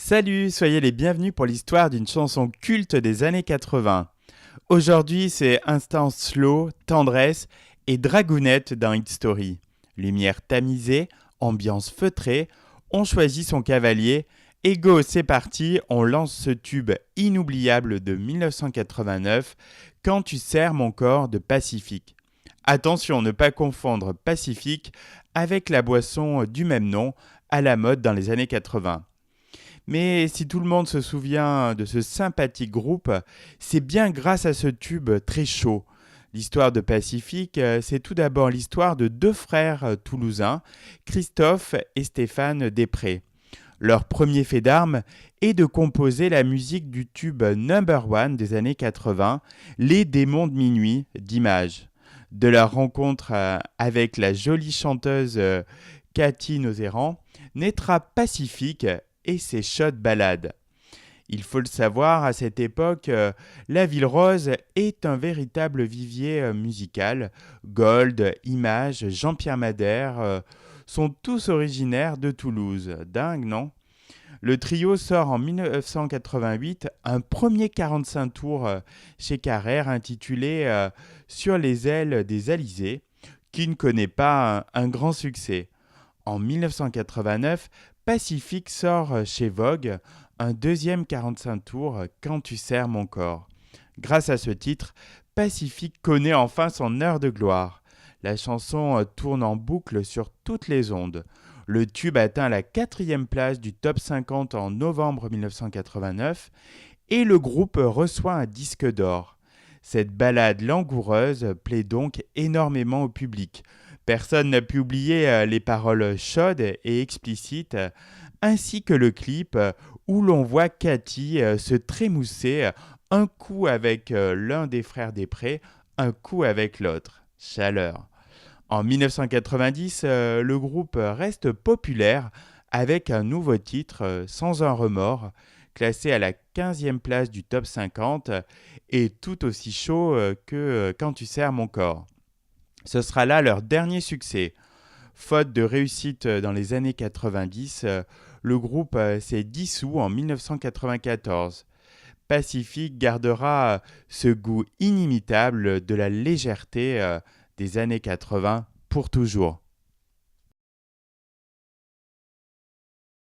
Salut, soyez les bienvenus pour l'histoire d'une chanson culte des années 80. Aujourd'hui, c'est instant slow, tendresse et dragounette d'un hit story. Lumière tamisée, ambiance feutrée, on choisit son cavalier et go, c'est parti, on lance ce tube inoubliable de 1989, Quand tu serres mon corps de Pacifique. Attention, ne pas confondre Pacifique avec la boisson du même nom à la mode dans les années 80. Mais si tout le monde se souvient de ce sympathique groupe, c'est bien grâce à ce tube très chaud. L'histoire de Pacifique, c'est tout d'abord l'histoire de deux frères toulousains, Christophe et Stéphane Després. Leur premier fait d'armes est de composer la musique du tube Number One des années 80, Les démons de minuit d'Image. De leur rencontre avec la jolie chanteuse Cathy Nozeran, naîtra Pacifique et ses chaudes ballades. Il faut le savoir, à cette époque, la Ville Rose est un véritable vivier musical. Gold, Image, Jean-Pierre Madère sont tous originaires de Toulouse. Dingue, non? Le trio sort en 1988 un premier 45 tours chez Carrère intitulé Sur les ailes des Alizés, qui ne connaît pas un grand succès. En 1989, Pacifique sort chez Vogue un deuxième 45 tours, Quand tu serres mon corps. Grâce à ce titre, Pacifique connaît enfin son heure de gloire. La chanson tourne en boucle sur toutes les ondes. Le tube atteint la 4e place du top 50 en novembre 1989 et le groupe reçoit un disque d'or. Cette ballade langoureuse plaît donc énormément au public. Personne n'a pu oublier les paroles chaudes et explicites, ainsi que le clip où l'on voit Cathy se trémousser un coup avec l'un des frères Després, un coup avec l'autre. Chaleur. En 1990, le groupe reste populaire avec un nouveau titre, Sans un remords, classé à la 15e place du top 50 et tout aussi chaud que Quand tu serres mon corps. Ce sera là leur dernier succès. Faute de réussite dans les années 90, le groupe s'est dissous en 1994. Pacifique gardera ce goût inimitable de la légèreté des années 80 pour toujours.